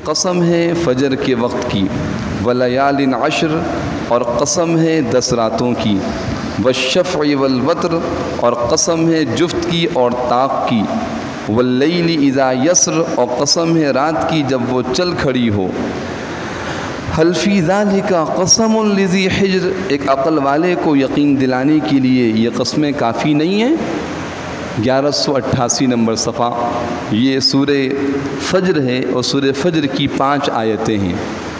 قسم ہے فجر کے وقت کی، ولیال عشر اور قسم ہے 10 راتوں کی، والشفع والوتر اور قسم ہے جفت کی اور طاق کی، واللیل اذا یسر اور قسم ہے رات کی جب وہ چل کھڑی ہو۔ حل فی ذالک قسم لذی حجر، ایک عقل والے کو یقین دلانے کے لیے یہ قسمیں کافی نہیں ہیں؟ 1188 نمبر صفحہ، یہ سورہ فجر ہے اور سورہ فجر کی 5 آیتیں ہیں۔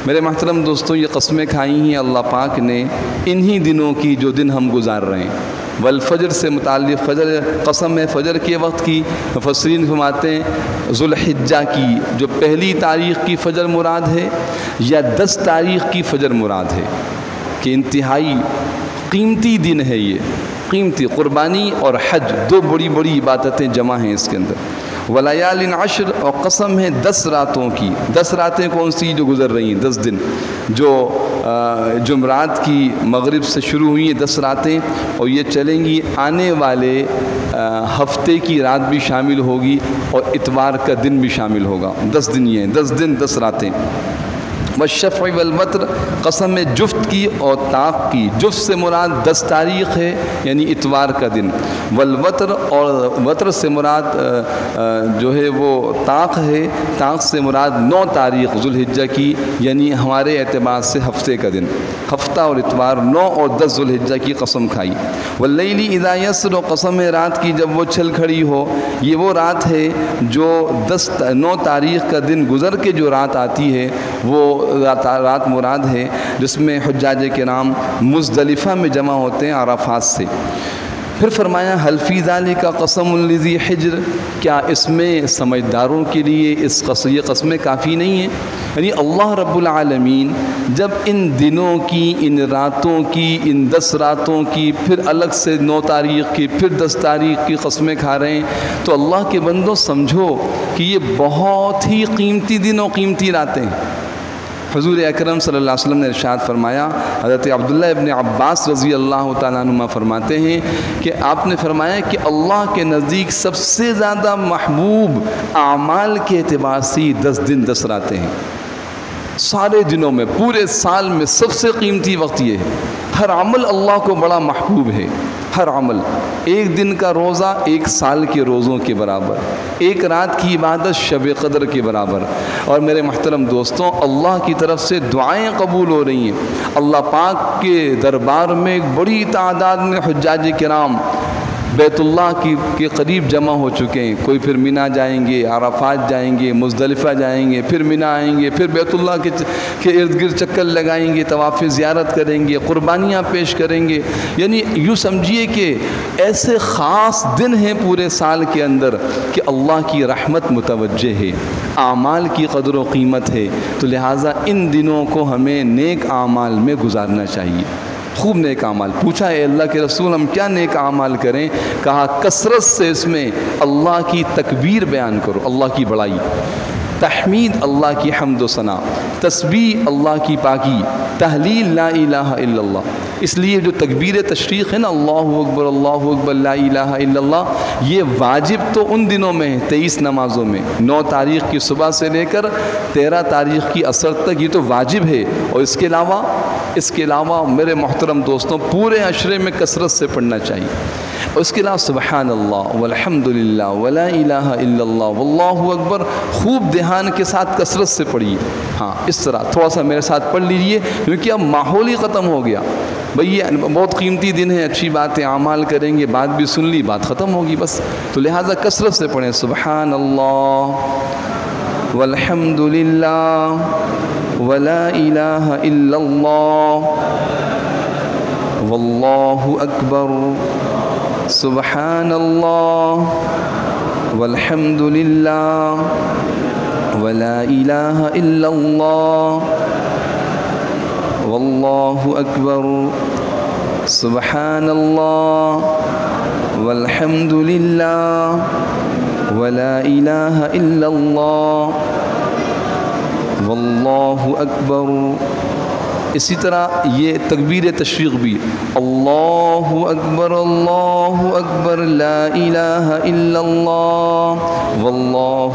میرے محترم دوستوں، یہ قسمیں کھائی ہیں اللہ پاک نے انہی دنوں کی جو دن ہم گزار رہے ہیں۔ والفجر سے متعلق فجر قسم ہے فجر کے وقت کی، مفسرین فرماتے ہیں ذو الحجہ کی جو پہلی تاریخ کی فجر مراد ہے یا 10 تاریخ کی فجر مراد ہے، کہ انتہائی قیمتی دن ہے یہ، قیمتی قربانی اور حج 2 بڑی بڑی عبادتیں جمع ہیں اس کے اندر۔ ولیال عشر اور قسم ہے 10 راتوں کی، 10 راتیں کون سی جو گزر رہی ہیں، 10 دن جو جمعرات کی مغرب سے شروع ہوئی ہیں 10 راتیں، اور یہ چلیں گی آنے والے ہفتے کی رات بھی شامل ہوگی اور اتوار کا دن بھی شامل ہوگا۔ 10 دن یہ ہیں، 10 دن 10 راتیں۔ والشفع والوتر قسم ہے جفت کی اور طاق کی، جفت سے مراد 10 تاریخ ہے یعنی اتوار کا دن، والوتر اور وتر سے مراد جو ہے وہ طاق ہے، طاق سے مراد 9 تاریخ ذو الحجہ کی یعنی ہمارے اعتبار سے ہفتے کا دن، ہفتہ اور اتوار 9 اور 10 ذو الحجہ کی قسم کھائی۔ واللیل اذا یسر قسم ہے رات کی جب وہ چل کھڑی ہو، یہ وہ رات ہے جو 9 تاریخ کا دن گزر کے جو رات آتی ہے وہ رات مراد ہے، جس میں حجاج کرام مزدلفہ میں جمع ہوتے ہیں عرفات سے۔ پھر فرمایا حل فی ذالک قسم لذی حجر، کیا اس میں سمجھداروں کے لیے یہ قسمیں کافی نہیں ہیں؟ یعنی اللہ رب العالمین جب ان دنوں کی، ان راتوں کی، ان 10 راتوں کی، پھر الگ سے 9 تاریخ کی، پھر 10 تاریخ کی قسمیں کھا رہے ہیں، تو اللہ کے بندوں سمجھو کہ یہ بہت ہی قیمتی دن اور قیمتی راتیں ہیں۔ حضور اکرم صلی اللہ علیہ وسلم نے ارشاد فرمایا، حضرت عبداللہ ابن عباس رضی اللہ تعالیٰ عنہما فرماتے ہیں کہ آپ نے فرمایا کہ اللہ کے نزدیک سب سے زیادہ محبوب اعمال کے اعتبار سے 10 دن 10 راتیں ہیں۔ سارے دنوں میں، پورے سال میں سب سے قیمتی وقت یہ ہے۔ ہر عمل اللہ کو بڑا محبوب ہے، ہر عمل۔ ایک دن کا روزہ 1 سال کے روزوں کے برابر، ایک رات کی عبادت شب قدر کے برابر۔ اور میرے محترم دوستوں، اللہ کی طرف سے دعائیں قبول ہو رہی ہیں۔ اللہ پاک کے دربار میں ایک بڑی تعداد میں حجاج کرام بیت اللہ کے قریب جمع ہو چکے ہیں۔ کوئی پھر مینا جائیں گے، عرفات جائیں گے، مزدلفہ جائیں گے، پھر مینا آئیں گے، پھر بیت اللہ کے ارد گرد چکر لگائیں گے، طواف زیارت کریں گے، قربانیاں پیش کریں گے۔ یعنی یوں سمجھیے کہ ایسے خاص دن ہیں پورے سال کے اندر کہ اللہ کی رحمت متوجہ ہے، اعمال کی قدر و قیمت ہے، تو لہٰذا ان دنوں کو ہمیں نیک اعمال میں گزارنا چاہیے، خوب نیک اعمال۔ پوچھا اے اللہ کے رسول ہم کیا نیک اعمال کریں؟ کہا کثرت سے اس میں اللہ کی تکبیر بیان کرو، اللہ کی بڑائی، تحمید اللہ کی حمد و ثنا، تسبیح اللہ کی پاکی، تحلیل لا الہ الا اللہ۔ اس لیے جو تکبیر تشریق ہے نا، اللہ اکبر لا الہ الا اللہ، یہ واجب تو ان دنوں میں ہے 23 نمازوں میں، 9 تاریخ کی صبح سے لے کر 13 تاریخ کی عصر تک یہ تو واجب ہے۔ اور اس کے علاوہ میرے محترم دوستوں پورے عشرے میں کثرت سے پڑھنا چاہیے۔ اور اس کے علاوہ سبحان اللہ والحمد للہ ولا الہ الا اللہ واللہ اکبر خوب دھیان کے ساتھ کثرت سے پڑھیے۔ ہاں اس طرح تھوڑا سا میرے ساتھ پڑھ لیجئے، کیونکہ اب ماحول ہی ختم ہو گیا بھئی، یہ بہت قیمتی دن ہے، اچھی بات ہے، اعمال کریں گے، بات بھی سن لی، بات ختم ہوگی بس، تو لہٰذا کثرت سے پڑھیں سبحان اللہ والحمد للہ ولا الہ الا اللہ واللہ اکبر سبحان اللہ والحمد للہ ولا الہ الا اللہ واللہ اکبر سبحان اللہ والحمد للہ ولا الہ الا اللہ واللہ اکبر اسی طرح یہ تکبیر تشریق بھی، اللہ اکبر لا الہ الا اللہ واللہ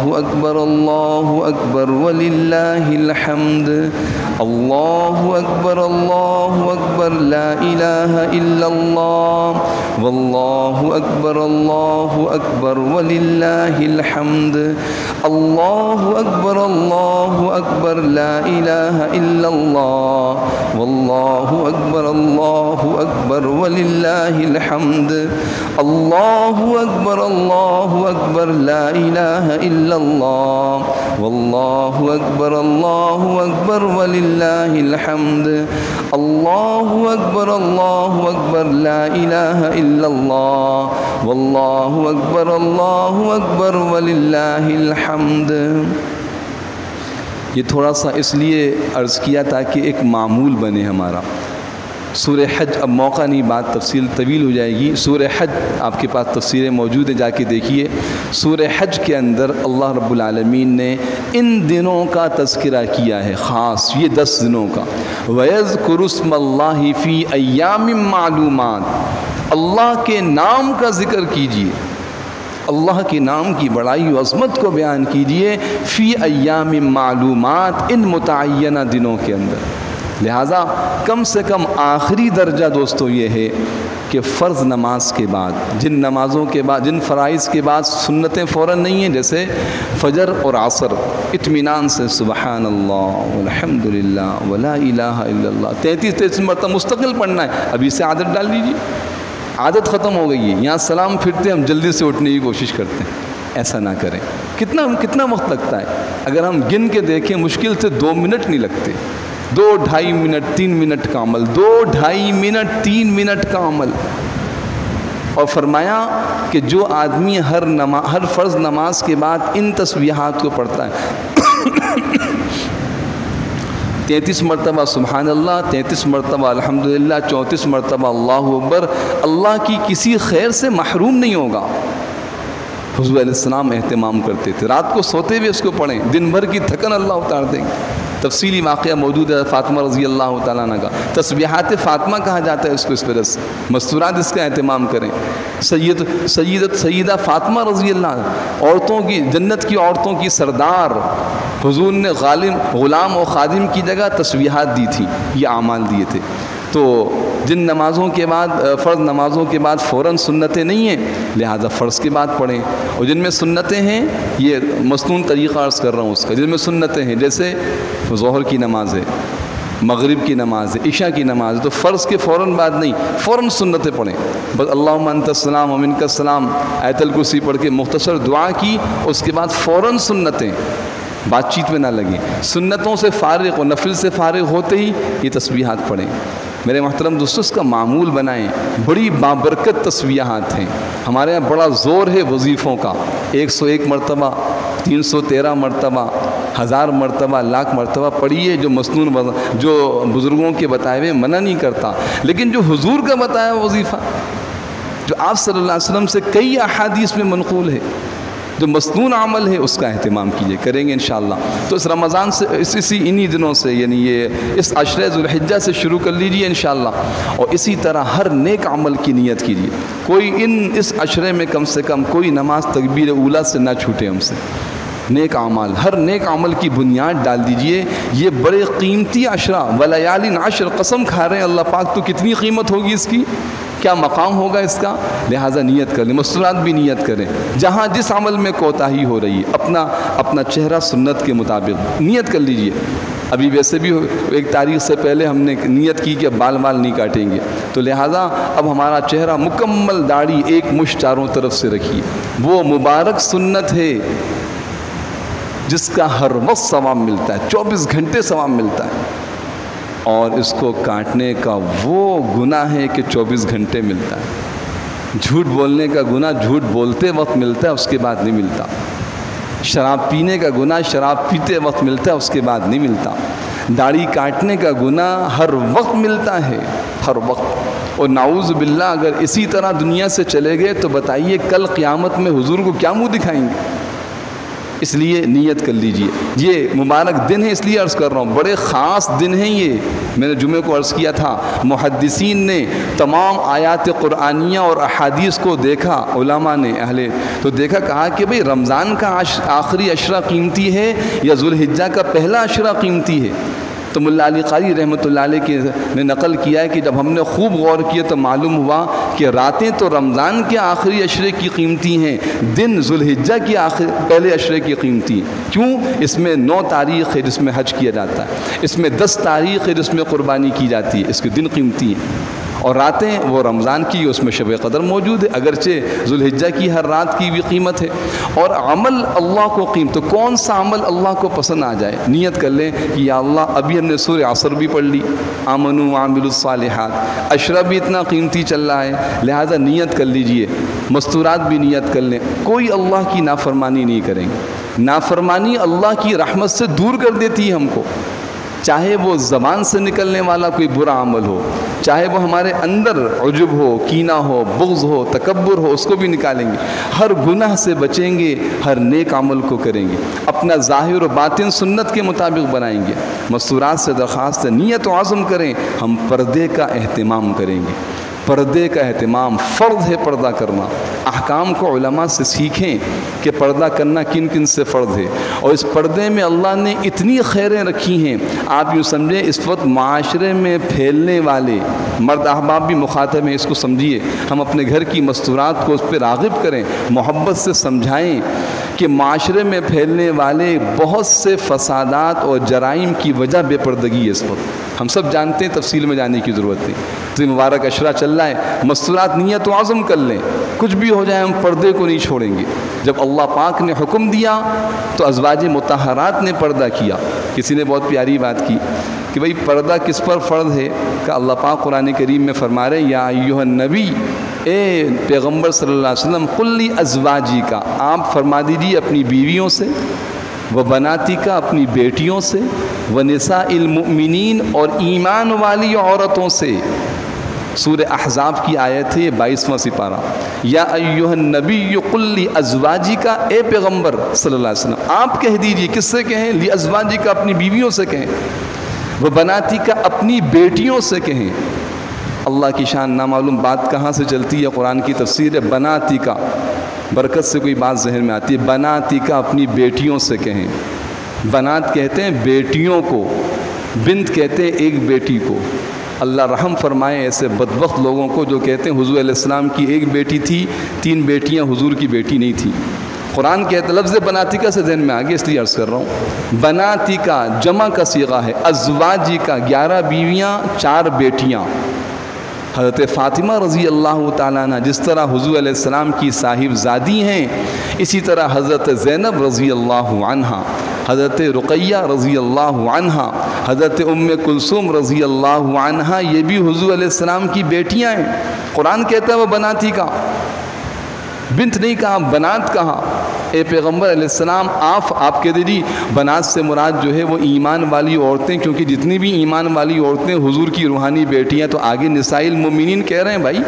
اکبر وللہ الحمد، اللہ اکبر لا الہ الا اللہ واللہ اکبر وللہ الحمد، اللہ اکبر لا الہ الا اللہ واللہ اکبر وللہ الحمد، اللہ اکبر لا الہ الا اللہ واللہ اکبر وللہ الحمد، اللہ اکبر لا الہ الا اللہ واللہ اکبر وللہ الحمد۔ یہ تھوڑا سا اس لیے عرض کیا تاکہ ایک معمول بنے ہمارا۔ سورہ حج، اب موقع نہیں، بات تفصیل طویل ہو جائے گی۔ سورہ حج آپ کے پاس تفسیریں موجود ہیں، جا کے دیکھیے۔ سورہ حج کے اندر اللہ رب العالمین نے ان دنوں کا تذکرہ کیا ہے، خاص یہ 10 دنوں کا۔ وَيَذْكُرُ اسْمَ اللَّهِ فِي أَيَّامٍ مَّعْلُومَاتٍ، اللہ کے نام کا ذکر کیجیے، اللہ کے نام کی بڑائی و عظمت کو بیان کیجیے، فی ایام معلومات، ان متعینہ دنوں کے اندر۔ لہٰذا کم سے کم آخری درجہ دوستو یہ ہے کہ فرض نماز کے بعد، جن نمازوں کے بعد، جن فرائض کے بعد سنتیں فوراً نہیں ہیں، جیسے فجر اور عصر، اطمینان سے سبحان اللہ والحمد للہ ولا الہ الا اللہ 33 مرتبہ مستقل پڑھنا ہے۔ ابھی سے عادت ڈال لیجیے، عادت ختم ہو گئی ہے، یہاں سلام پھرتے ہم جلدی سے اٹھنے کی کوشش کرتے ہیں، ایسا نہ کریں۔ کتنا وقت لگتا ہے؟ اگر ہم گن کے دیکھیں مشکل سے 2 منٹ نہیں لگتے، 2 ڈھائی منٹ 3 منٹ کا عمل، 2 ڈھائی منٹ 3 منٹ کا عمل۔ اور فرمایا کہ جو آدمی ہر فرض نماز کے بعد ان تسبیحات کو پڑھتا ہے، 33 مرتبہ سبحان اللہ، 33 مرتبہ الحمدللہ، 34 مرتبہ اللہ اکبر، اللہ کی کسی خیر سے محروم نہیں ہوگا۔ حضور علیہ السلام اہتمام کرتے تھے، رات کو سوتے ہوئے اس کو پڑھیں، دن بھر کی تھکن اللہ اتار دیں گے۔ تفصیلی واقعہ موجود ہے فاطمہ رضی اللہ تعالیٰ عنہ کا، تسبیحات فاطمہ کہا جاتا ہے اس کو، اس وجہ سے مستورات اس کا اہتمام کریں۔ سیدہ فاطمہ رضی اللہ عنہ، عورتوں کی، جنت کی عورتوں کی سردار، حضور نے غلام و خادم کی جگہ تسبیحات دی تھی، یہ اعمال دیے تھے۔ تو جن نمازوں کے بعد، فرض نمازوں کے بعد فوراً سنتیں نہیں ہیں، لہذا فرض کے بعد پڑھیں، اور جن میں سنتیں ہیں یہ مسنون طریقہ عرض کر رہا ہوں اس کا، جن میں سنتیں ہیں جیسے ظہر کی نماز ہے، مغرب کی نماز ہے، عشاء کی نماز ہے، تو فرض کے فوراً بعد نہیں، فوراً سنتیں پڑھیں۔ بس اللہم انت السلام و منک السلام، آیت الکرسی پڑھ کے مختصر دعا کی، اس کے بعد فوراً سنتیں، بات چیت میں نہ لگیں، سنتوں سے فارغ و نفل سے فارغ ہوتے ہی یہ تسبیحات پڑھیں۔ میرے محترم دوستو، اس کا معمول بنائیں، بڑی بابرکت تسبیحات ہیں۔ ہمارے یہاں بڑا زور ہے وظیفوں کا، 101 مرتبہ، 313 مرتبہ، 1000 مرتبہ، لاکھ مرتبہ پڑھیے، جو مسنون جو بزرگوں کے بتائے ہوئے منع نہیں کرتا، لیکن جو حضور کا بتایا وظیفہ، جو آپ صلی اللہ علیہ وسلم سے کئی احادیث میں منقول ہے، جو مسنون عمل ہے، اس کا اہتمام کیجیے، کریں گے انشاءاللہ۔ تو اس رمضان سے، انہی دنوں سے، یعنی یہ اس عشرہ ذو الحجہ سے شروع کر لیجیے انشاءاللہ، اور اسی طرح ہر نیک عمل کی نیت کیجیے۔ کوئی اس عشرے میں کم سے کم کوئی نماز تکبیر اولیٰ سے نہ چھوٹے ہم سے۔ نیک اعمال، ہر نیک عمل کی بنیاد ڈال دیجئے۔ یہ بڑے قیمتی عشرہ، ولیالٍ عشر، قسم کھا رہے ہیں اللہ پاک، تو کتنی قیمت ہوگی اس کی، کیا مقام ہوگا اس کا، لہٰذا نیت کر لیں، مستورات بھی نیت کریں۔ جہاں جس عمل میں کوتاہی ہو رہی ہے، اپنا چہرہ سنت کے مطابق نیت کر لیجئے۔ ابھی ویسے بھی ایک تاریخ سے پہلے ہم نے نیت کی کہ بال نہیں کاٹیں گے، تو لہٰذا اب ہمارا چہرہ مکمل داڑھی ایک مشت چاروں طرف سے رکھیے۔ وہ مبارک سنت ہے جس کا ہر وقت ثواب ملتا ہے، 24 گھنٹے ثواب ملتا ہے، اور اس کو کاٹنے کا وہ گناہ ہے کہ 24 گھنٹے ملتا ہے۔ جھوٹ بولنے کا گناہ جھوٹ بولتے وقت ملتا ہے، اس کے بعد نہیں ملتا۔ شراب پینے کا گناہ شراب پیتے وقت ملتا ہے، اس کے بعد نہیں ملتا۔ داڑھی کاٹنے کا گناہ ہر وقت ملتا ہے، ہر وقت۔ اور نعوذ باللہ اگر اسی طرح دنیا سے چلے گئے تو بتائیے کل قیامت میں حضور کو کیا منہ دکھائیں گے؟ اس لیے نیت کر لیجئے. یہ مبارک دن ہے، اس لیے عرض کر رہا ہوں، بڑے خاص دن ہیں یہ. میں نے جمعے کو عرض کیا تھا، محدثین نے تمام آیات قرآنیہ اور احادیث کو دیکھا، علماء نے تو دیکھا، کہا کہ بھئی رمضان کا آخری عشرہ قیمتی ہے یا ذوالحجہ کا پہلا عشرہ قیمتی ہے؟ تو ملا علی قاری رحمۃ اللہ علیہ نے نقل کیا ہے کہ جب ہم نے خوب غور کیا تو معلوم ہوا کہ راتیں تو رمضان کے آخری عشرے کی قیمتی ہیں، دن ذوالحجہ کی پہلے عشرے کی قیمتی ہیں. کیوں؟ اس میں 9 تاریخ ہے جس میں حج کیا جاتا ہے، اس میں 10 تاریخ ہے جس میں قربانی کی جاتی ہے، اس کے دن قیمتی ہیں. اور راتیں وہ رمضان کی، اس میں شب قدر موجود ہے، اگرچہ ذوالحجہ کی ہر رات کی بھی قیمت ہے. اور عمل اللہ کو تو کون سا عمل اللہ کو پسند آ جائے؟ نیت کر لیں کہ یا اللہ، ابھی ہم نے سورہ عصر بھی پڑھ لی، آمنوا وعملوا الصالحات، عشرہ بھی اتنا قیمتی چل رہا ہے، لہذا نیت کر لیجئے. مستورات بھی نیت کر لیں، کوئی اللہ کی نافرمانی نہیں کریں گے. نافرمانی اللہ کی رحمت سے دور کر دیتی ہے ہم کو، چاہے وہ زبان سے نکلنے والا کوئی برا عمل ہو، چاہے وہ ہمارے اندر عجب ہو، کینہ ہو، بغض ہو، تکبر ہو، اس کو بھی نکالیں گے. ہر گناہ سے بچیں گے، ہر نیک عمل کو کریں گے، اپنا ظاہر و باطن سنت کے مطابق بنائیں گے. مستورات سے درخواست ہے، نیت و عزم کریں، ہم پردے کا اہتمام کریں گے. پردے کا اہتمام فرض ہے، پردہ کرنا. احکام کو علماء سے سیکھیں کہ پردہ کرنا کن کن سے فرض ہے، اور اس پردے میں اللہ نے اتنی خیریں رکھی ہیں. آپ یوں سمجھیں، اس وقت معاشرے میں پھیلنے والے مرد احباب بھی مخاطب ہیں، اس کو سمجھیے. ہم اپنے گھر کی مستورات کو اس پہ راغب کریں، محبت سے سمجھائیں کہ معاشرے میں پھیلنے والے بہت سے فسادات اور جرائم کی وجہ بے پردگی ہے. اس وقت ہم سب جانتے ہیں، تفصیل میں جانے کی ضرورت نہیں. تو مبارک عشرہ چل رہا ہے، مستورات نیت و عزم کر لیں، کچھ بھی ہو جائے ہم پردے کو نہیں چھوڑیں گے. جب اللہ پاک نے حکم دیا تو ازواج مطہرات نے پردہ کیا. کسی نے بہت پیاری بات کی کہ بھئی پردہ کس پر فرض ہے؟ کہ اللہ پاک قرآن کریم میں فرما رہے، یا ایھا النبی، اے پیغمبر صلی اللہ علیہ وسلم، قل لی ازواجی کا، آپ فرما دیجیے اپنی بیویوں سے، و بناتی کا، اپنی بیٹیوں سے، و نساء المؤمنین، اور ایمان والی عورتوں سے. سورہ احزاب کی آیت ہے، 22واں سپارہ. یا ایھا النبی قل لی ازواجی کا، اے پیغمبر صلی اللہ علیہ وسلم آپ کہہ دیجئے. کس سے کہیں؟ لی ازواجی کا، اپنی بیویوں سے کہیں. وہ بناتی کا، اپنی بیٹیوں سے کہیں. اللہ کی شان نامعلوم بات کہاں سے چلتی ہے، قرآن کی تفسیر ہے بناتی کا، برکت سے کوئی بات ذہن میں آتی ہے. بناتی کا، اپنی بیٹیوں سے کہیں. بنات کہتے ہیں بیٹیوں کو، بنت کہتے ہیں ایک بیٹی کو. اللہ رحم فرمائے ایسے بدبخت لوگوں کو جو کہتے ہیں حضور علیہ السلام کی ایک بیٹی تھی، 3 بیٹیاں حضور کی بیٹی نہیں تھی. قرآن کہتے لفظ بناتی کا سے ذہن میں آگے، اس لیے عرض کر رہا ہوں. بناتی کا جمع کا صیغہ ہے، ازواجی کا 11 بیویاں 4 بیٹیاں. حضرت فاطمہ رضی اللہ تعالیٰ عنہ جس طرح حضور علیہ السلام کی صاحب زادی ہیں، اسی طرح حضرت زینب رضی اللہ عنہا، حضرت رقیہ رضی اللہ عنہا، حضرت ام کلثوم رضی اللہ عنہا، یہ بھی حضور علیہ السلام کی بیٹیاں ہیں. قرآن کہتا ہے وہ بناتی کا، بنت نہیں کہا، بنات کہا. اے پیغمبر علیہ السلام آپ کہہ دیجیے بنات سے مراد جو ہے وہ ایمان والی عورتیں، کیونکہ جتنی بھی ایمان والی عورتیں حضور کی روحانی بیٹیاں، تو آگے نساء المؤمنین کہہ رہے ہیں بھائی،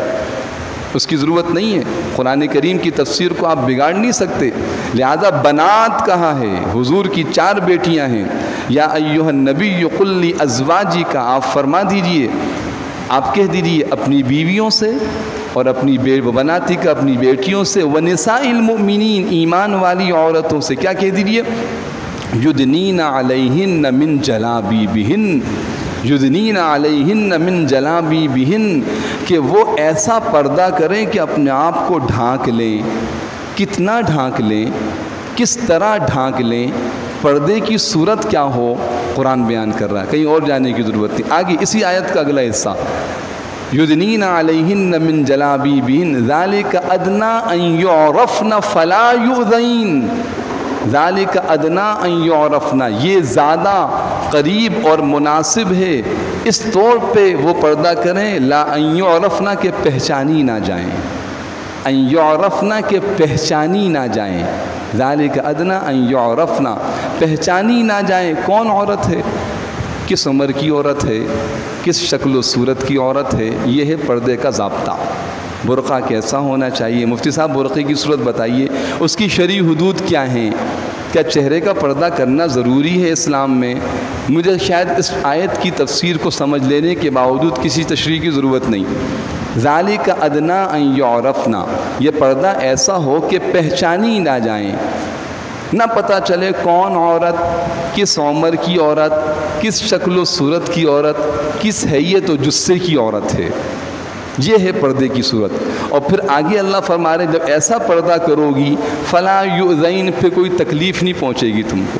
اس کی ضرورت نہیں ہے. قرآن کریم کی تفسیر کو آپ بگاڑ نہیں سکتے، لہذا بنات کہا ہے، حضور کی 4 بیٹیاں ہیں. یا ایھا النبی قل لی ازواجی کا، آپ فرما دیجئے، آپ کہہ دیجئے اپنی بیویوں سے اور اپنی بناتی کا، اپنی بیٹیوں سے، ونساء المؤمنین، ایمان والی عورتوں سے. کیا کہہ دیجئے؟ یدنین علیہن من جلابیبہن، یدنین علیہن من جلابیبہن، کہ وہ ایسا پردہ کریں کہ اپنے آپ کو ڈھانک لیں. کتنا ڈھانک لیں، کس طرح ڈھانک لیں، پردے کی صورت کیا ہو، قرآن بیان کر رہا ہے، کہیں اور جانے کی ضرورت نہیں. آگے اسی آیت کا اگلا حصہ، یدنین علیہن من جلابیبہن ذالک ادنی ان یعرفن فلا یؤذین. ذالک ادنی ان یعرفن، یہ زیادہ قریب اور مناسب ہے اس طور پہ وہ پردہ کریں، لا ان یعرفن، کہ پہچانی نہ جائیں، ان یعرفن، کہ پہچانی نہ جائیں. ذالک ادنی ان یعرفن، پہچانی نہ جائیں. کون عورت ہے، کس عمر کی عورت ہے، کس شکل و صورت کی عورت ہے، یہ ہے پردے کا ضابطہ. برقع کیسا ہونا چاہیے، مفتی صاحب برقعے کی صورت بتائیے، اس کی شرعی حدود کیا ہیں. کیا چہرے کا پردہ کرنا ضروری ہے اسلام میں؟ مجھے شاید اس آیت کی تفسیر کو سمجھ لینے کے باوجود کسی تشریح کی ضرورت نہیں۔ ذالک ادنا ان یعرفنا، یہ پردہ ایسا ہو کہ پہچانی نہ جائیں، نہ پتہ چلے کون عورت، کس عمر کی عورت، کس شکل و صورت کی عورت، کس حیت و جثے کی عورت ہے۔ یہ ہے پردے کی صورت۔ اور پھر آگے اللہ فرما رہے جب ایسا پردہ کرو گی فلا یؤذین، پھر کوئی تکلیف نہیں پہنچے گی تم کو،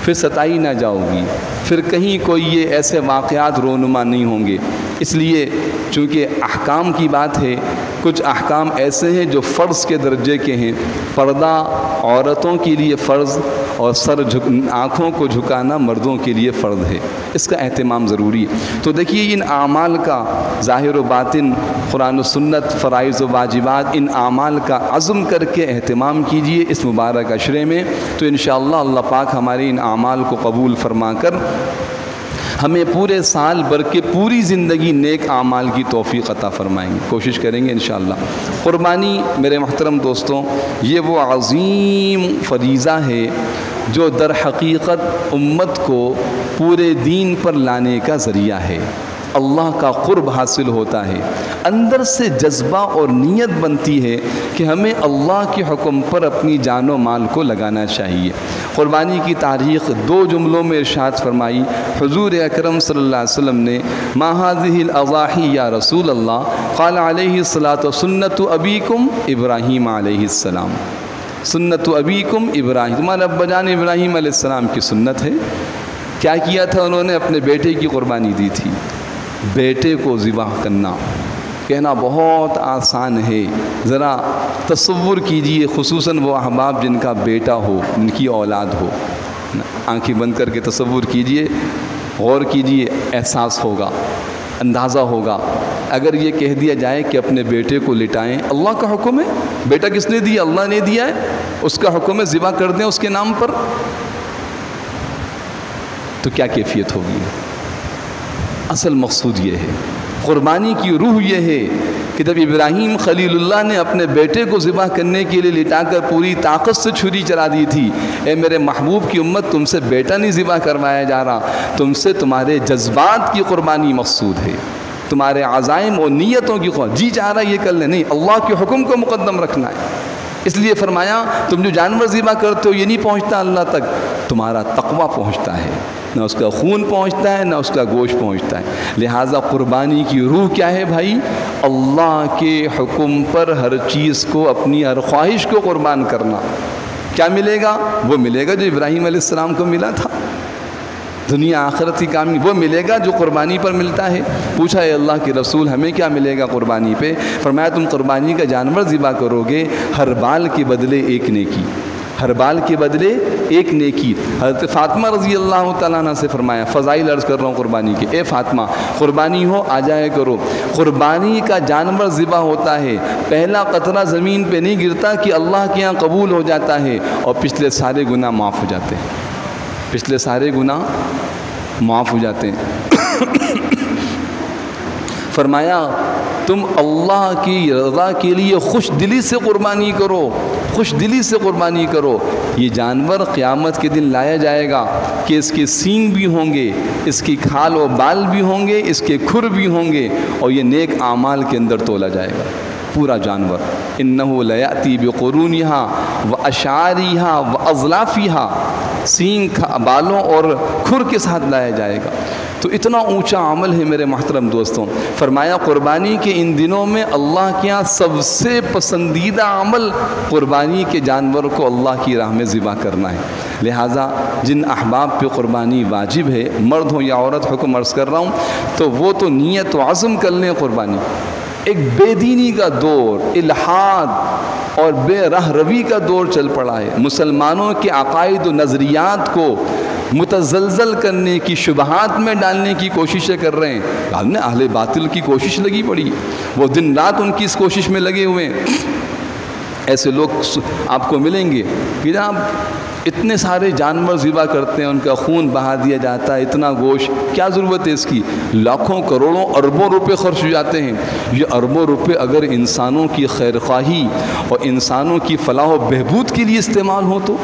پھر ستائی نہ جاؤ گی، پھر کہیں کوئی یہ ایسے واقعات رونما نہیں ہوں گے۔ اس لیے چونکہ احکام کی بات ہے، کچھ احکام ایسے ہیں جو فرض کے درجے کے ہیں۔ پردہ عورتوں کے لیے فرض اور آنکھوں کو جھکانا مردوں کے لیے فرض ہے، اس کا اہتمام ضروری ہے۔ تو دیکھیے ان اعمال کا ظاہر و باطن، قرآن و سنت، فرائض و واجبات، ان اعمال کا عزم کر کے اہتمام کیجئے اس مبارک عشرے میں، تو انشاءاللہ اللہ پاک ہمارے ان اعمال کو قبول فرما کر ہمیں پورے سال بھر کے پوری زندگی نیک اعمال کی توفیق عطا فرمائیں گے، کوشش کریں گے انشاءاللہ۔ قربانی میرے محترم دوستوں، یہ وہ عظیم فریضہ ہے جو در حقیقت امت کو پورے دین پر لانے کا ذریعہ ہے۔ اللہ کا قرب حاصل ہوتا ہے، اندر سے جذبہ اور نیت بنتی ہے کہ ہمیں اللہ کے حکم پر اپنی جان و مال کو لگانا چاہیے۔ قربانی کی تاریخ 2 جملوں میں ارشاد فرمائی حضور اکرم صلی اللہ علیہ وسلم نے، ما هذه الاضاحی یا رسول اللہ، قال علیہ الصلاۃ سنت ابیکم ابراہیم علیہ السلام، سنت ابیکم ابراہیم، تمہارے ابا جان ابراہیم علیہ السلام کی سنت ہے۔ کیا کیا تھا انہوں نے؟ اپنے بیٹے کی قربانی دی تھی۔ بیٹے کو ذبح کرنا کہنا بہت آسان ہے، ذرا تصور کیجئے، خصوصاً وہ احباب جن کا بیٹا ہو، جن کی اولاد ہو، آنکھیں بند کر کے تصور کیجئے، غور کیجئے، احساس ہوگا، اندازہ ہوگا۔ اگر یہ کہہ دیا جائے کہ اپنے بیٹے کو لٹائیں، اللہ کا حکم ہے، بیٹا کس نے دیا؟ اللہ نے دیا ہے، اس کا حکم ہے ذبح کر دیں اس کے نام پر، تو کیا کیفیت ہوگی؟ اصل مقصود یہ ہے، قربانی کی روح یہ ہے کہ جب ابراہیم خلیل اللہ نے اپنے بیٹے کو ذبح کرنے کے لیے لٹا کر پوری طاقت سے چھری چلا دی تھی، اے میرے محبوب کی امت، تم سے بیٹا نہیں ذبح کروایا جا رہا، تم سے تمہارے جذبات کی قربانی مقصود ہے، تمہارے عزائم اور نیتوں کی قربانی۔ جی چاہ رہا یہ کر لیں، نہیں، اللہ کے حکم کو مقدم رکھنا ہے۔ اس لیے فرمایا تم جو جانور ذبح کرتے ہو یہ نہیں پہنچتا اللہ تک، تمہارا تقویٰ پہنچتا ہے، نہ اس کا خون پہنچتا ہے، نہ اس کا گوشت پہنچتا ہے۔ لہٰذا قربانی کی روح کیا ہے بھائی؟ اللہ کے حکم پر ہر چیز کو، اپنی ہر خواہش کو قربان کرنا۔ کیا ملے گا؟ وہ ملے گا جو ابراہیم علیہ السلام کو ملا تھا، دنیا آخرت کی کامی، وہ ملے گا جو قربانی پر ملتا ہے۔ پوچھا اے اللہ کے رسول ہمیں کیا ملے گا قربانی پہ؟ فرمایا تم قربانی کا جانور ذبح کرو گے، ہر بال کے بدلے 1 نیکی، ہر بال کے بدلے 1 نیکی۔ حضرت فاطمہ رضی اللہ تعالیٰ عنہ سے فرمایا، فضائل عرض کر رہا ہوں قربانی کے، اے فاطمہ قربانی ہو آ جایا کرو۔ قربانی کا جانور ذبح ہوتا ہے، پہلا قطرہ زمین پہ نہیں گرتا کہ اللہ کے ہاں قبول ہو جاتا ہے اور پچھلے سارے گناہ معاف ہو جاتے ہیں، پچھلے سارے گناہ معاف ہو جاتے ہیں۔ فرمایا تم اللہ کی رضا کے لیے خوش دلی سے قربانی کرو، خوش دلی سے قربانی کرو۔ یہ جانور قیامت کے دن لایا جائے گا کہ اس کے سینگ بھی ہوں گے، اس کی کھال و بال بھی ہوں گے، اس کے کھر بھی ہوں گے، اور یہ نیک اعمال کے اندر تولا جائے گا پورا جانور۔ انہ لیاتی بقرونہا واشعارہا واظلافہا، سینگ، بالوں اور کھر کے ساتھ لایا جائے گا۔ تو اتنا اونچا عمل ہے میرے محترم دوستوں۔ فرمایا قربانی کے ان دنوں میں اللہ کے یہاں سب سے پسندیدہ عمل قربانی کے جانور کو اللہ کی راہ میں ذبح کرنا ہے۔ لہٰذا جن احباب پہ قربانی واجب ہے، مرد ہو یا عورت، حکم عرض کر رہا ہوں، تو وہ تو نیت و عزم کر لیں قربانی۔ ایک بے دینی کا دور، الحاد اور بے راہ روی کا دور چل پڑا ہے، مسلمانوں کے عقائد و نظریات کو متزلزل کرنے کی، شبہات میں ڈالنے کی کوششیں کر رہے ہیں۔ اہل باطل کی کوشش لگی پڑی، وہ دن رات ان کی اس کوشش میں لگے ہوئے ہیں۔ ایسے لوگ آپ کو ملیں گے کہ جناب اتنے سارے جانور ذبح کرتے ہیں، ان کا خون بہا دیا جاتا ہے، اتنا گوشت، کیا ضرورت ہے اس کی؟ لاکھوں کروڑوں اربوں روپے خرچ ہو جاتے ہیں۔ یہ اربوں روپے اگر انسانوں کی خیر خواہی اور انسانوں کی فلاح و بہبود کے لیے استعمال ہو تو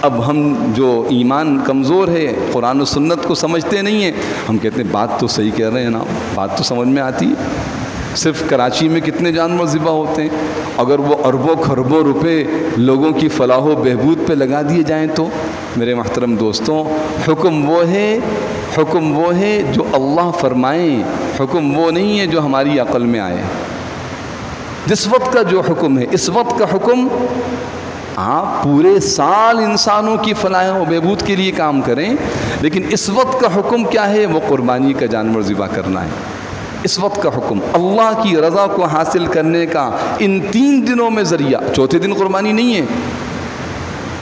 اب ہم جو ایمان کمزور ہے، قرآن و سنت کو سمجھتے نہیں ہیں، ہم کہتے ہیں بات تو صحیح کہہ رہے ہیں نا، بات تو سمجھ میں آتی ہے۔ صرف کراچی میں کتنے جانور ذبح ہوتے ہیں، اگر وہ اربوں خربوں روپے لوگوں کی فلاح و بہبود پہ لگا دیے جائیں تو میرے محترم دوستوں، حکم وہ ہے جو اللہ فرمائیں، حکم وہ نہیں ہے جو ہماری عقل میں آئے۔ جس وقت کا جو حکم ہے، اس وقت کا حکم، آپ پورے سال انسانوں کی فلاح و بہبود کے لیے کام کریں، لیکن اس وقت کا حکم کیا ہے؟ وہ قربانی کا جانور ذبح کرنا ہے۔ اس وقت کا حکم اللہ کی رضا کو حاصل کرنے کا ان 3 دنوں میں ذریعہ، چوتھے دن قربانی نہیں ہے،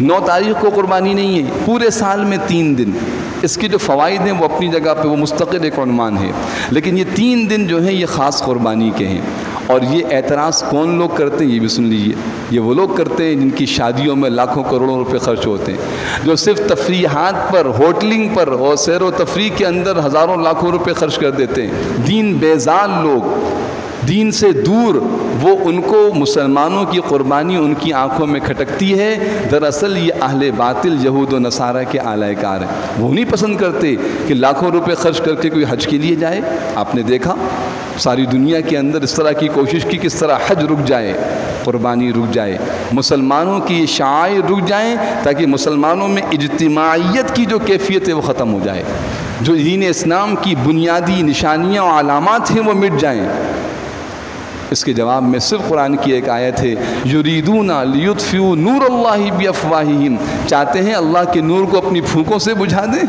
9 تاریخ کو قربانی نہیں ہے، پورے سال میں 3 دن۔ اس کے جو فوائد ہیں وہ اپنی جگہ پہ وہ مستقل ایک عنوان ہے، لیکن یہ 3 دن جو ہیں یہ خاص قربانی کے ہیں۔ اور یہ اعتراض کون لوگ کرتے ہیں یہ بھی سن لیجئے، یہ وہ لوگ کرتے ہیں جن کی شادیوں میں لاکھوں کروڑوں روپے خرچ ہوتے ہیں، جو صرف تفریحات پر، ہوٹلنگ پر اور سیر و تفریح کے اندر ہزاروں لاکھوں روپے خرچ کر دیتے ہیں۔ دین بیزار لوگ، دین سے دور، وہ ان کو مسلمانوں کی قربانی ان کی آنکھوں میں کھٹکتی ہے۔ دراصل یہ اہل باطل یہود و نصارہ کے اعلی کار ہیں، وہ نہیں پسند کرتے کہ لاکھوں روپے خرچ کر کے کوئی حج کے لیے جائے۔ آپ نے دیکھا ساری دنیا کے اندر اس طرح کی کوشش کی کس طرح حج رک جائے، قربانی رک جائے، مسلمانوں کی یہ شعائر رک جائیں، تاکہ مسلمانوں میں اجتماعیت کی جو کیفیت ہے وہ ختم ہو جائے، جو دین اسلام کی بنیادی نشانیاں و علامات ہیں وہ مٹ جائیں۔ اس کے جواب میں صرف قرآن کی ایک آیت ہے، یریدون لیطفئوا نور اللہ بافواہہم، چاہتے ہیں اللہ کے نور کو اپنی پھونکوں سے بجھا دیں۔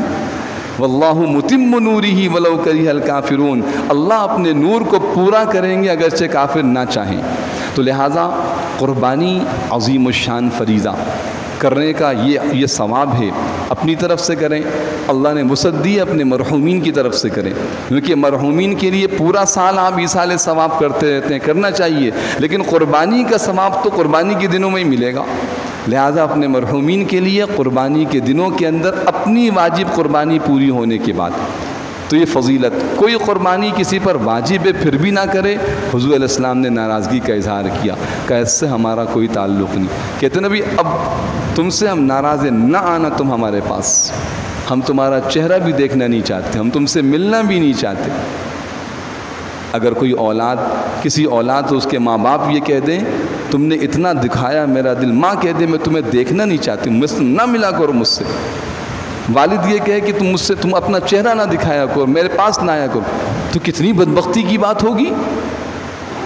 واللہ متم نورہ ولو کرہ الکافرون، اللہ اپنے نور کو پورا کریں گے اگرچہ کافر نہ چاہیں۔ تو لہٰذا قربانی عظیم الشان فریضہ کرنے کا یہ ثواب ہے، اپنی طرف سے کریں، اللہ نے وسعت دی اپنے مرحومین کی طرف سے کریں، کیونکہ مرحومین کے لیے پورا سال آپ ایصال ثواب کرتے رہتے ہیں، کرنا چاہیے، لیکن قربانی کا ثواب تو قربانی کے دنوں میں ہی ملے گا۔ لہٰذا اپنے مرحومین کے لیے قربانی کے دنوں کے اندر اپنی واجب قربانی پوری ہونے کے بعد تو یہ فضیلت، کوئی قربانی کسی پر واجب ہے پھر بھی نہ کرے، حضور علیہ السلام نے ناراضگی کا اظہار کیا کہ اس سے ہمارا کوئی تعلق نہیں۔ کہتے نبی اب تم سے ہم ناراض ہیں، نہ آنا تم ہمارے پاس، ہم تمہارا چہرہ بھی دیکھنا نہیں چاہتے، ہم تم سے ملنا بھی نہیں چاہتے۔ اگر کوئی اولاد، کسی اولاد تو اس کے ماں باپ یہ کہہ دیں تم نے اتنا دکھایا میرا دل، ماں کہہ دے میں تمہیں دیکھنا نہیں چاہتی، مجھ سے نہ ملا کرو مجھ سے، والد یہ کہے کہ تم اپنا چہرہ نہ دکھایا کرو، میرے پاس نہ آیا کرو، تو کتنی بدبختی کی بات ہوگی۔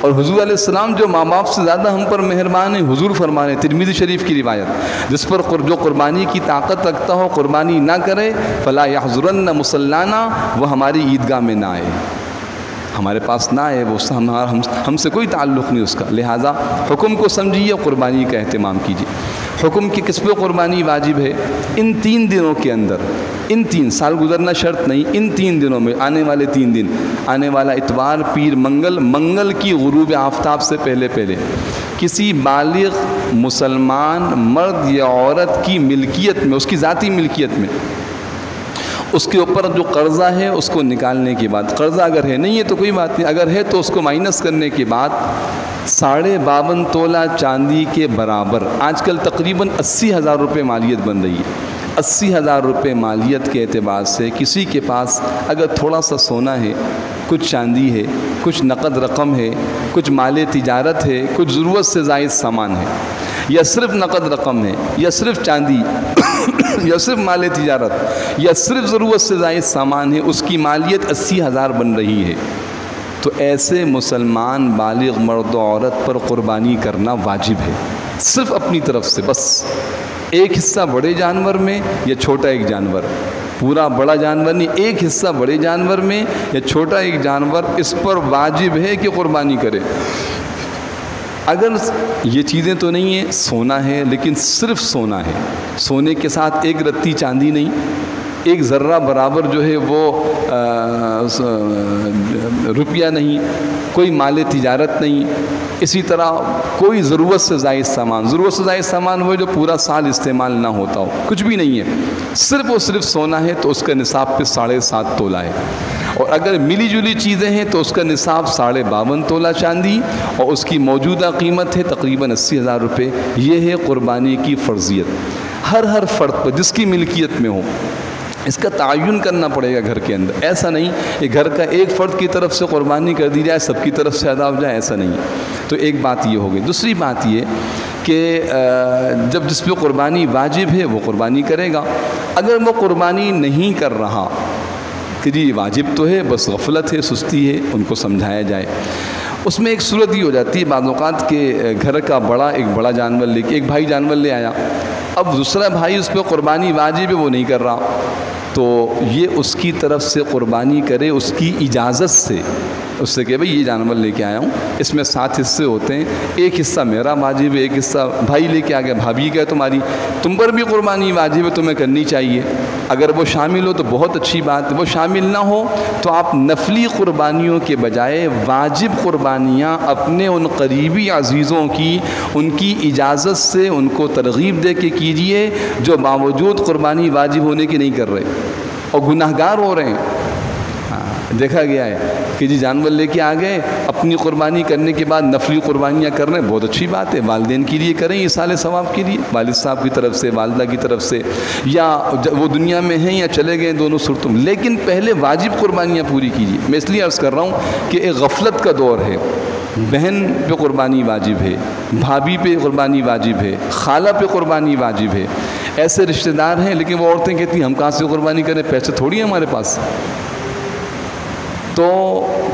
اور حضور علیہ السلام جو ماں باپ سے زیادہ ہم پر مہربان ہیں، حضور فرمانے، ترمذی شریف کی روایت، جس پر جو قربانی کی طاقت رکھتا ہو قربانی نہ کرے، فلا یحضرن مصلانا، وہ ہماری عیدگاہ میں نہ آئے، ہمارے پاس نہ آئے، وہ ہم سے کوئی تعلق نہیں اس کا۔ لہٰذا حکم کو سمجھیے، قربانی کا اہتمام کیجیے۔ حکم کی کس پہ قربانی واجب ہے؟ ان 3 دنوں کے اندر، ان 3 سال گزرنا شرط نہیں، ان 3 دنوں میں، آنے والے 3 دن، آنے والا اتوار، پیر، منگل کی غروب آفتاب سے پہلے کسی بالغ مسلمان مرد یا عورت کی ملکیت میں، اس کی ذاتی ملکیت میں، اس کے اوپر جو قرضہ ہے اس کو نکالنے کے بعد، قرضہ اگر ہے، نہیں ہے تو کوئی بات نہیں، اگر ہے تو اس کو مائنس کرنے کے بعد 52.5 تولہ چاندی کے برابر، آج کل تقریباً 80,000 روپے مالیت بن رہی ہے، 80,000 روپے مالیت کے اعتبار سے کسی کے پاس اگر تھوڑا سا سونا ہے، کچھ چاندی ہے، کچھ نقد رقم ہے، کچھ مال تجارت ہے، کچھ ضرورت سے زائد سامان ہے، یا صرف نقد رقم ہے، یا صرف چاندی یا صرف مال تجارت، یا صرف ضرورت سے زائد سامان ہے، اس کی مالیت 80,000 بن رہی ہے، تو ایسے مسلمان بالغ مرد و عورت پر قربانی کرنا واجب ہے، صرف اپنی طرف سے، بس ایک حصہ بڑے جانور میں یا چھوٹا ایک جانور، پورا بڑا جانور نہیں، ایک حصہ بڑے جانور میں یا چھوٹا ایک جانور، اس پر واجب ہے کہ قربانی کرے۔ اگر یہ چیزیں تو نہیں ہیں، سونا ہے لیکن صرف سونا ہے، سونے کے ساتھ ایک رتی چاندی نہیں، ایک ذرہ برابر جو ہے وہ روپیہ نہیں، کوئی مال تجارت نہیں، اسی طرح کوئی ضرورت سے زائد سامان، ضرورت سے زائد سامان وہ جو پورا سال استعمال نہ ہوتا ہو، کچھ بھی نہیں ہے، صرف اور صرف سونا ہے، تو اس کا نصاب پہ 7.5 تولہ ہے، اور اگر ملی جلی چیزیں ہیں تو اس کا نصاب 52.5 تولہ چاندی، اور اس کی موجودہ قیمت ہے تقریباً 80,000 روپے۔ یہ ہے قربانی کی فرضیت۔ ہر فرد پر جس کی ملکیت میں ہو اس کا تعین کرنا پڑے گا گھر کے اندر. ایسا نہیں کہ گھر کا ایک فرد کی طرف سے قربانی کر دی جائے سب کی طرف سے ادا ہو جائے, ایسا نہیں. تو ایک بات یہ ہو گئی. دوسری بات یہ کہ جب جس پہ قربانی واجب ہے وہ قربانی کرے گا. اگر وہ قربانی نہیں کر رہا کہ جی واجب تو ہے بس غفلت ہے سستی ہے, ان کو سمجھایا جائے. اس میں ایک صورت یہ ہو جاتی ہے بعض اوقات کہ گھر کا ایک بڑا جانور لے کے ایک بھائی جانور لے آیا, اب دوسرا بھائی اس پہ قربانی واجب ہے وہ نہیں کر رہا, تو یہ اس کی طرف سے قربانی کرے اس کی اجازت سے, اس سے کہ بھئی یہ جانور لے کے آیا ہوں, اس میں 7 حصے ہوتے ہیں, ایک حصہ میرا واجب ہے, ایک حصہ بھائی لے کے آ گیا, بھابھی کا ہے تمہاری, تم پر بھی قربانی واجب ہے, تمہیں کرنی چاہیے. اگر وہ شامل ہو تو بہت اچھی بات ہے, وہ شامل نہ ہو تو آپ نفلی قربانیوں کے بجائے واجب قربانیاں اپنے ان قریبی عزیزوں کی ان کی اجازت سے ان کو ترغیب دے کے کیجئے جو باوجود قربانی واجب ہونے کی نہیں کر رہے اور گناہ گار ہو رہے ہیں. دیکھا گیا ہے کہ جی جانور لے کے آ گئے, اپنی قربانی کرنے کے بعد نفلی قربانیاں کر رہے ہیں, بہت اچھی بات ہے, والدین کے لیے کریں یہ سال ثواب کے لیے, والد صاحب کی طرف سے والدہ کی طرف سے, یا وہ دنیا میں ہیں یا چلے گئے دونوں صورتوں میں, لیکن پہلے واجب قربانیاں پوری کیجیے. میں اس لیے عرض کر رہا ہوں کہ ایک غفلت کا دور ہے, بہن پہ قربانی واجب ہے, بھابھی پہ قربانی واجب ہے, خالہ پہ قربانی واجب ہے, ایسے رشتہ دار ہیں لیکن وہ عورتیں کہتی ہیں ہم کہاں سے قربانی کریں, پیسے تھوڑی ہیں ہمارے پاس. تو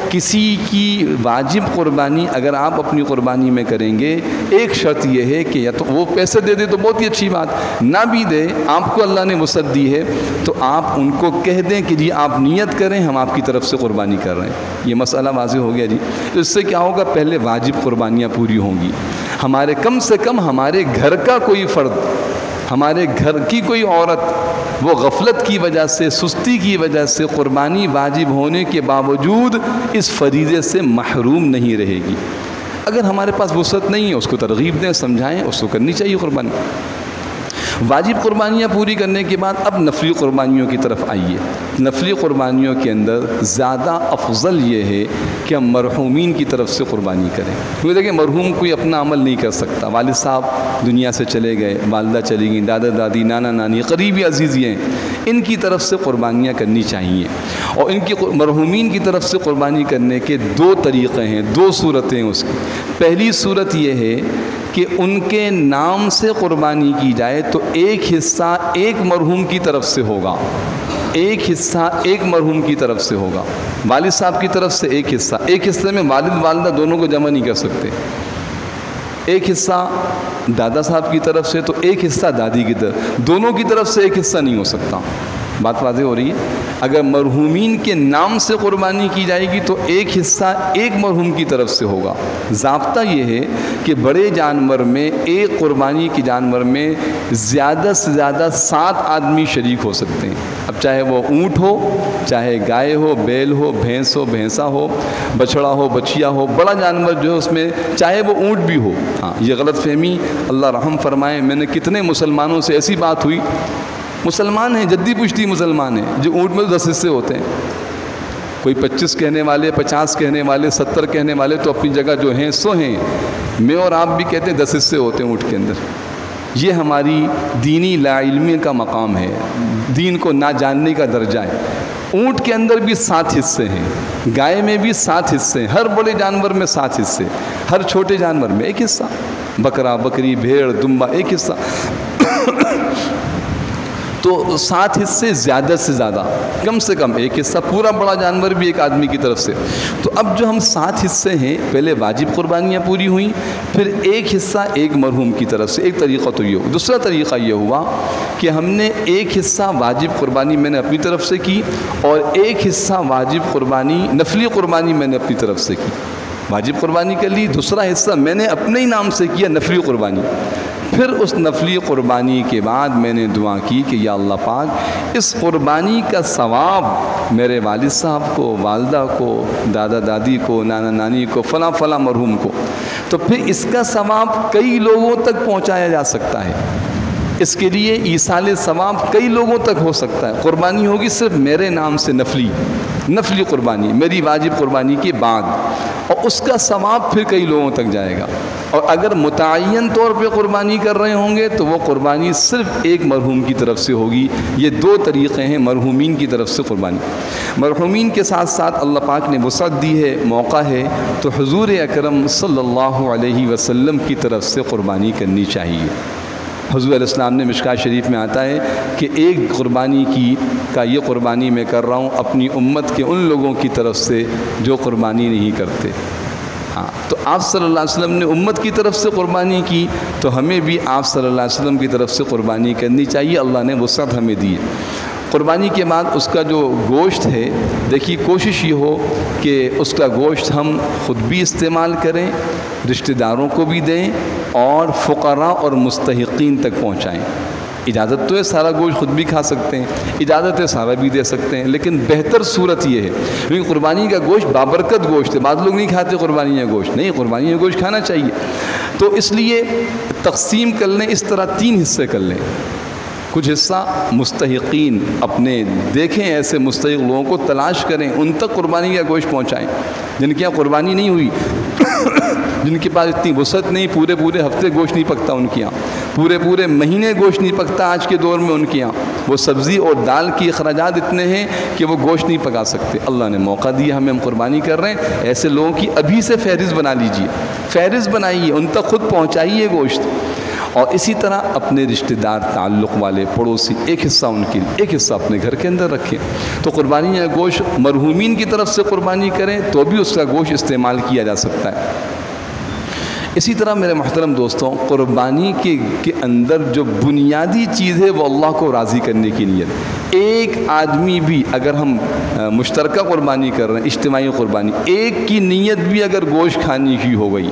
کسی کی واجب قربانی اگر آپ اپنی قربانی میں کریں گے, ایک شرط یہ ہے کہ یا تو وہ پیسے دے دے تو بہت ہی اچھی بات, نہ بھی دے, آپ کو اللہ نے وسعت دی ہے تو آپ ان کو کہہ دیں کہ جی آپ نیت کریں ہم آپ کی طرف سے قربانی کر رہے ہیں. یہ مسئلہ واضح ہو گیا جی. تو اس سے کیا ہوگا, پہلے واجب قربانیاں پوری ہوں گی, ہمارے کم سے کم ہمارے گھر کا کوئی فرد, ہمارے گھر کی کوئی عورت وہ غفلت کی وجہ سے سستی کی وجہ سے قربانی واجب ہونے کے باوجود اس فریضے سے محروم نہیں رہے گی. اگر ہمارے پاس وسعت نہیں ہے اس کو ترغیب دیں, سمجھائیں, اس کو کرنی چاہیے قربانی. واجب قربانیاں پوری کرنے کے بعد اب نفلی قربانیوں کی طرف آئیے. نفلی قربانیوں کے اندر زیادہ افضل یہ ہے کہ ہم مرحومین کی طرف سے قربانی کریں. کیونکہ دیکھیں مرحوم کوئی اپنا عمل نہیں کر سکتا, والد صاحب دنیا سے چلے گئے, والدہ چلی گئیں, دادا دادی, نانا نانی, قریبی عزیز ہیں, ان کی طرف سے قربانیاں کرنی چاہیے. اور ان کی مرحومین کی طرف سے قربانی کرنے کے 2 طریقے ہیں, 2 صورتیں ہیں اس کی. پہلی صورت یہ ہے کہ ان کے نام سے قربانی کی جائے تو ایک حصہ ایک مرحوم کی طرف سے ہوگا, ایک حصہ ایک مرحوم کی طرف سے ہوگا. والد صاحب کی طرف سے ایک حصہ, ایک حصے میں والد والدہ دونوں کو جمع نہیں کر سکتے. ایک حصہ دادا صاحب کی طرف سے تو ایک حصہ دادی کی طرف, دونوں کی طرف سے ایک حصہ نہیں ہو سکتا. بات واضح ہو رہی ہے. اگر مرحومین کے نام سے قربانی کی جائے گی تو ایک حصہ ایک مرحوم کی طرف سے ہوگا. ضابطہ یہ ہے کہ بڑے جانور میں ایک قربانی کے جانور میں زیادہ سے زیادہ 7 آدمی شریک ہو سکتے ہیں. اب چاہے وہ اونٹ ہو, چاہے گائے ہو, بیل ہو, بھینس ہو, بھینسا ہو, بچڑا ہو, بچیا ہو, بڑا جانور جو ہے اس میں چاہے وہ اونٹ بھی ہو. ہاں یہ غلط فہمی اللہ رحم فرمائے, میں نے کتنے مسلمانوں سے ایسی بات ہوئی, مسلمان ہیں, جدی پشتی مسلمان ہیں, جو اونٹ میں 10 حصے ہوتے ہیں, کوئی 25 کہنے والے, 50 کہنے والے, 70 کہنے والے, تو اپنی جگہ جو ہیں سو ہیں. میں اور آپ بھی کہتے ہیں 10 حصے ہوتے ہیں اونٹ کے اندر. یہ ہماری دینی لا علمی کا مقام ہے, دین کو نہ جاننے کا درجہ ہے. اونٹ کے اندر بھی 7 حصے ہیں, گائے میں بھی 7 حصے ہیں, ہر بڑے جانور میں 7 حصے, ہر چھوٹے جانور میں ایک حصہ, بکرا, بکری, بھیڑ, دمبا ایک حصہ. تو 7 حصے زیادہ سے زیادہ, کم سے کم ایک حصہ پورا بڑا جانور بھی ایک آدمی کی طرف سے. تو اب جو ہم 7 حصے ہیں, پہلے واجب قربانیاں پوری ہوئیں, پھر ایک حصہ ایک مرحوم کی طرف سے. ایک طریقہ تو یہ ہوا. دوسرا طریقہ یہ ہوا کہ ہم نے ایک حصہ واجب قربانی میں نے اپنی طرف سے کی اور ایک حصہ واجب قربانی نفلی قربانی میں نے اپنی طرف سے کی. واجب قربانی کے لیے دوسرا حصہ میں نے اپنے ہی نام سے کیا, نفلی قربانی. پھر اس نفلی قربانی کے بعد میں نے دعا کی کہ یا اللہ پاک اس قربانی کا ثواب میرے والد صاحب کو, والدہ کو, دادا دادی کو, نانا نانی کو, فلاں فلاں مرحوم کو, تو پھر اس کا ثواب کئی لوگوں تک پہنچایا جا سکتا ہے. اس کے لیے ایصال ثواب کئی لوگوں تک ہو سکتا ہے۔ قربانی ہوگی صرف میرے نام سے، نفلی قربانی، میری واجب قربانی کے بعد، اور اس کا ثواب پھر کئی لوگوں تک جائے گا۔ اور اگر متعین طور پہ قربانی کر رہے ہوں گے تو وہ قربانی صرف ایک مرحوم کی طرف سے ہوگی۔ یہ دو طریقے ہیں مرحومین کی طرف سے قربانی۔ مرحومین کے ساتھ ساتھ اللہ پاک نے وسعت دی ہے، موقع ہے، تو حضور اکرم صلی اللہ علیہ وسلم کی طرف سے قربانی کرنی چاہیے۔ حضور علیہ السلام نے مشکاۃ شریف میں آتا ہے کہ ایک قربانی یہ قربانی میں کر رہا ہوں اپنی امت کے ان لوگوں کی طرف سے جو قربانی نہیں کرتے۔ ہاں، تو آپ صلی اللہ علیہ وسلم نے امت کی طرف سے قربانی کی، تو ہمیں بھی آپ صلی اللہ علیہ وسلم کی طرف سے قربانی کرنی چاہیے۔ اللہ نے وسعت ہمیں دی ہے۔ قربانی کے بعد اس کا جو گوشت ہے، دیکھیے کوشش یہ ہو کہ اس کا گوشت ہم خود بھی استعمال کریں، رشتہ داروں کو بھی دیں، اور فقراء اور مستحقین تک پہنچائیں۔ اجازت تو ہے سارا گوشت خود بھی کھا سکتے ہیں، اجازت ہے سارا بھی دے سکتے ہیں، لیکن بہتر صورت یہ ہے، کیونکہ قربانی کا گوشت بابرکت گوشت ہے۔ بعض لوگ نہیں کھاتے قربانی کا گوشت، نہیں، قربانی کا گوشت کھانا چاہیے۔ تو اس لیے تقسیم کر لیں، اس طرح 3 حصے کر لیں۔ کچھ حصہ مستحقین، اپنے دیکھیں ایسے مستحق لوگوں کو تلاش کریں، ان تک قربانی کا گوشت پہنچائیں، جن کے یہاں قربانی نہیں ہوئی، جن کے پاس اتنی وسعت نہیں، پورے ہفتے گوشت نہیں پکتا ان کے یہاں، پورے مہینے گوشت نہیں پکتا آج کے دور میں ان کے یہاں، وہ سبزی اور دال کی اخراجات اتنے ہیں کہ وہ گوشت نہیں پکا سکتے۔ اللہ نے موقع دیا ہمیں، ہم قربانی کر رہے ہیں، ایسے لوگوں کی ابھی سے فہرست بنا لیجئے، فہرست بنائیے، ان تک خود پہنچائیے گوشت۔ اور اسی طرح اپنے رشتہ دار، تعلق والے، پڑوسی، ایک حصہ ان کے لیے، ایک حصہ اپنے گھر کے اندر رکھیں۔ تو قربانی کا گوشت مرحومین کی طرف سے قربانی کریں تو بھی اس کا گوشت استعمال کیا جا سکتا ہے۔ اسی طرح میرے محترم دوستوں، قربانی کے اندر جو بنیادی چیز ہے وہ اللہ کو راضی کرنے کی نیت۔ ایک آدمی بھی اگر ہم مشترکہ قربانی کر رہے ہیں، اجتماعی قربانی، ایک کی نیت بھی اگر گوشت کھانے کی ہو گئی،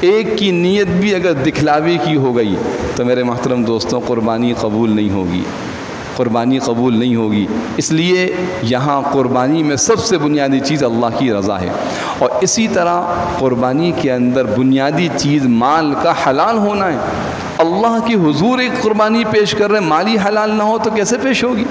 ایک کی نیت بھی اگر دکھلاوے کی ہو گئی، تو میرے محترم دوستوں قربانی قبول نہیں ہوگی، قربانی قبول نہیں ہوگی۔ اس لیے یہاں قربانی میں سب سے بنیادی چیز اللہ کی رضا ہے، اور اسی طرح قربانی کے اندر بنیادی چیز مال کا حلال ہونا ہے۔ اللہ کی حضور ایک قربانی پیش کر رہے ہیں، مالی حلال نہ ہو تو کیسے پیش ہوگی؟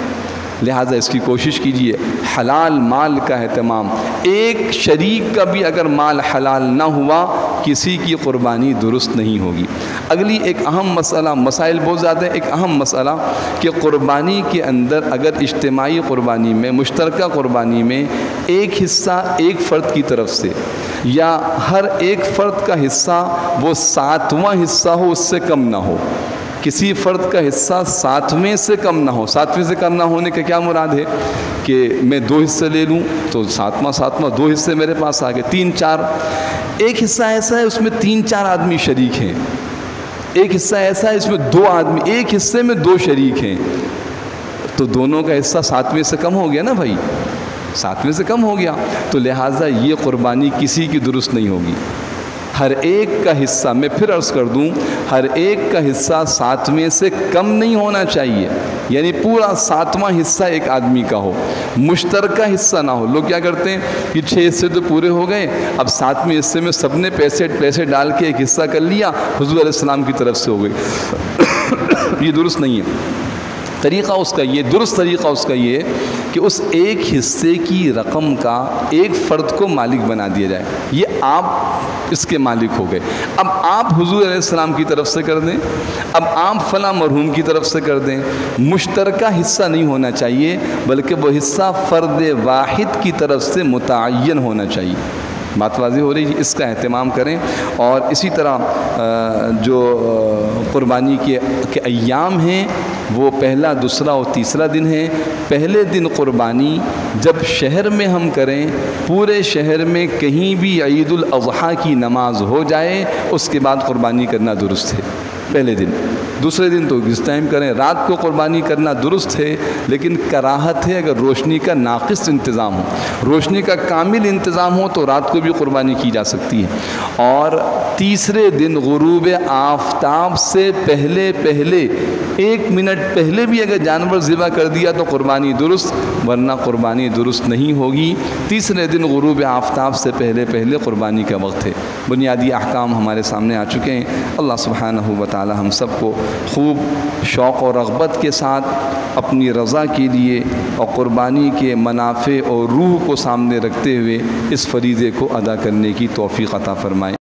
لہٰذا اس کی کوشش کیجیے، حلال مال کا اہتمام۔ ایک شریک کا بھی اگر مال حلال نہ ہوا، کسی کی قربانی درست نہیں ہوگی۔ اگلی ایک اہم مسئلہ، مسائل بہت زیادہ ہے، ایک اہم مسئلہ کہ قربانی کے اندر اگر اجتماعی قربانی میں، مشترکہ قربانی میں ایک حصہ ایک فرد کی طرف سے، یا ہر ایک فرد کا حصہ وہ 7واں حصہ ہو، اس سے کم نہ ہو، کسی فرد کا حصہ 7ویں سے کم نہ ہو۔ 7ویں سے کم نہ ہونے کا کیا مراد ہے کہ میں 2 حصے لے لوں تو 7واں 2 حصے میرے پاس آ گئے، 3 4۔ ایک حصہ ایسا ہے اس میں 3 4 آدمی شریک ہیں، ایک حصہ ایسا ہے اس میں 2 آدمی، ایک حصے میں 2 شریک ہیں، تو دونوں کا حصہ 7ویں سے کم ہو گیا نا بھائی، 7ویں سے کم ہو گیا، تو لہٰذا یہ قربانی کسی کی درست نہیں ہوگی۔ ہر ایک کا حصہ، میں پھر عرض کر دوں، ہر ایک کا حصہ 7ویں سے کم نہیں ہونا چاہیے، یعنی پورا 7واں حصہ ایک آدمی کا ہو، مشترکہ حصہ نہ ہو۔ لوگ کیا کرتے ہیں کہ 6 حصے تو پورے ہو گئے، اب 7ویں حصے میں سب نے پیسے ڈال کے ایک حصہ کر لیا، حضور علیہ السلام کی طرف سے ہو گئی۔ یہ درست نہیں ہے۔ طریقہ اس کا یہ، درست طریقہ اس کا یہ کہ اس ایک حصے کی رقم کا ایک فرد کو مالک بنا دیا جائے، یہ آپ اس کے مالک ہو گئے، اب آپ حضور علیہ السلام کی طرف سے کر دیں، اب آپ فلاں مرحوم کی طرف سے کر دیں۔ مشترکہ حصہ نہیں ہونا چاہیے، بلکہ وہ حصہ فرد واحد کی طرف سے متعین ہونا چاہیے۔ بات واضح ہو رہی ہے، اس کا اہتمام کریں۔ اور اسی طرح جو قربانی کے ایام ہیں وہ پہلا، دوسرا اور تیسرا دن ہے۔ پہلے دن قربانی جب شہر میں ہم کریں، پورے شہر میں کہیں بھی عید الاضحیٰ کی نماز ہو جائے، اس کے بعد قربانی کرنا درست ہے پہلے دن۔ دوسرے دن تو اس ٹائم کریں، رات کو قربانی کرنا درست ہے، لیکن کراہت ہے اگر روشنی کا ناقص انتظام ہو۔ روشنی کا کامل انتظام ہو تو رات کو بھی قربانی کی جا سکتی ہے۔ اور تیسرے دن غروب آفتاب سے پہلے 1 منٹ پہلے بھی اگر جانور ذبح کر دیا تو قربانی درست، ورنہ قربانی درست نہیں ہوگی۔ تیسرے دن غروب آفتاب سے پہلے قربانی کا وقت ہے۔ بنیادی احکام ہمارے سامنے آ چکے ہیں۔ اللہ سبحانہ و تعالی تعالی ہم سب کو خوب شوق و رغبت کے ساتھ اپنی رضا کے لیے اور قربانی کے منافع اور روح کو سامنے رکھتے ہوئے اس فریضے کو ادا کرنے کی توفیق عطا فرمائے۔